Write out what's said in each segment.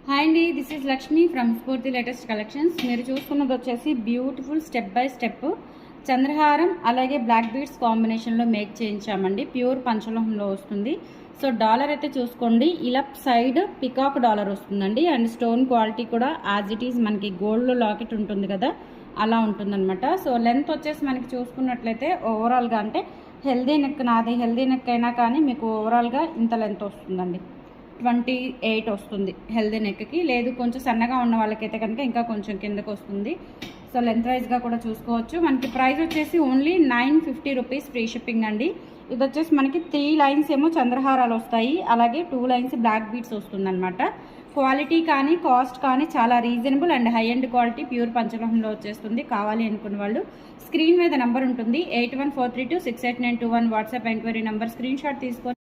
Hi అండి, this is Lakshmi from స్ఫూర్తి latest collections. మీరు చూసుకున్నది వచ్చేసి బ్యూటిఫుల్ స్టెప్ బై స్టెప్ చంద్రహారం అలాగే బ్లాక్ బీడ్స్ కాంబినేషన్లో మేక్ చేయించామండి. ప్యూర్ పంచలోహంలో వస్తుంది. సో డాలర్ అయితే చూసుకోండి, ఇలా సైడ్ పికాక్ డాలర్ వస్తుందండి. అండ్ స్టోన్ క్వాలిటీ కూడా యాజ్ ఇట్ ఈజ్ మనకి గోల్డ్లో లాకెట్ ఉంటుంది కదా, అలా ఉంటుందన్నమాట. సో లెంత్ వచ్చేసి మనకి చూసుకున్నట్లయితే ఓవరాల్గా అంటే హెల్దీ నెక్, నాది హెల్దీ నెక్ అయినా కానీ మీకు ఓవరాల్గా ఇంత లెంత్ వస్తుందండి. 28 వస్తుంది హెల్దీ నెక్కి. లేదు కొంచెం సన్నగా ఉన్న వాళ్ళకైతే కనుక ఇంకా కొంచెం కిందకు వస్తుంది. సో లెంత్ వైజ్గా కూడా చూసుకోవచ్చు. మనకి ప్రైస్ వచ్చేసి ఓన్లీ 950 రూపీస్ ఫ్రీ షిప్పింగ్ అండి. ఇది వచ్చేసి మనకి 3 లైన్స్ ఏమో చంద్రహారాలు వస్తాయి, అలాగే 2 లైన్స్ బ్లాక్ బీడ్స్ వస్తుందన్నమాట. క్వాలిటీ కానీ కాస్ట్ కానీ చాలా reasonable and high and quality pure పంచలోహంలో వచ్చేస్తుంది. కావాలి అనుకున్న వాళ్ళు స్క్రీన్ మీద నెంబర్ ఉంటుంది 8143268921 WhatsApp enquiry number. Screenshot తీసుకొని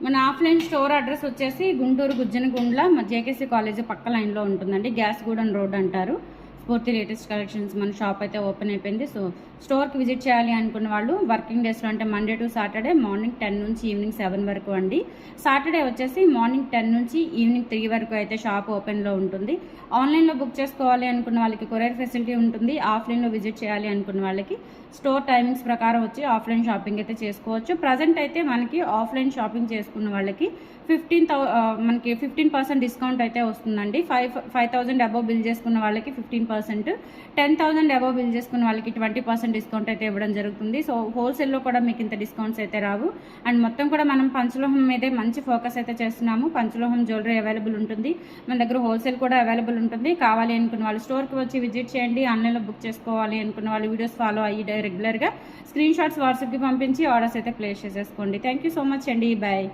మన ఆఫ్లైన్ స్టోర్ అడ్రస్ వచ్చేసి గుంటూరు గుజ్జనగుండ్ల జేకేసీ కాలేజ్ పక్క లైన్లో ఉంటుందండి. గ్యాస్గూడెన్ రోడ్ అంటారు. స్ఫూర్తి లేటెస్ట్ కలెక్షన్స్ మన షాప్ అయితే ఓపెన్ అయిపోయింది. సో స్టోర్కి విజిట్ చేయాలి అనుకున్న వాళ్ళు వర్కింగ్ డేస్లో అంటే మండే టు సాటర్డే మార్నింగ్ 10 నుంచి ఈవినింగ్ 7 వరకు అండి. సాటర్డే వచ్చేసి మార్నింగ్ 10 నుంచి ఈవినింగ్ 3 వరకు అయితే షాప్ ఓపెన్లో ఉంటుంది. ఆన్లైన్లో బుక్ చేసుకోవాలి అనుకున్న వాళ్ళకి కొరియర్ ఫెసిలిటీ ఉంటుంది. ఆఫ్లైన్లో విజిట్ చేయాలి అనుకున్న వాళ్ళకి స్టోర్ టైమింగ్స్ ప్రకారం వచ్చి ఆఫ్లైన్ షాపింగ్ అయితే చేసుకోవచ్చు. ప్రజెంట్ అయితే మనకి ఆఫ్లైన్ షాపింగ్ చేసుకున్న వాళ్ళకి 15% డిస్కౌంట్ అయితే వస్తుందండి. 5,000 అబోవ్ బిల్ చేసుకున్న వాళ్ళకి 15%, 10,000 అబోవ్ బిల్ చేసుకున్న వాళ్ళకి 20% డిస్కౌంట్ అయితే ఇవ్వడం జరుగుతుంది. సో హోల్సేల్లో కూడా మీకు ఇంత డిస్కౌంట్స్ అయితే రావు. అండ్ మొత్తం కూడా మనం పంచలోహం మీదే మంచి ఫోకస్ అయితే చేస్తున్నాము. పంచలోహం జ్యువెలరీ అవైలబుల్ ఉంటుంది మన దగ్గర, హోల్సేల్ కూడా అవైలబుల్ ఉంటుంది. కావాలి అనుకున్న వాళ్ళు స్టోర్కి వచ్చి విజిట్ చేయండి. ఆన్లైన్లో బుక్ చేసుకోవాలి అనుకున్న వాళ్ళు వీడియోస్ ఫాలో అయ్యి రెగ్యులర్గా స్క్రీన్ షాట్స్ వాట్సాప్కి పంపించి ఆర్డర్స్ అయితే ప్లేస్ చేసేసుకోండి. థ్యాంక్ యూ సో మచ్ అండి. బాయ్.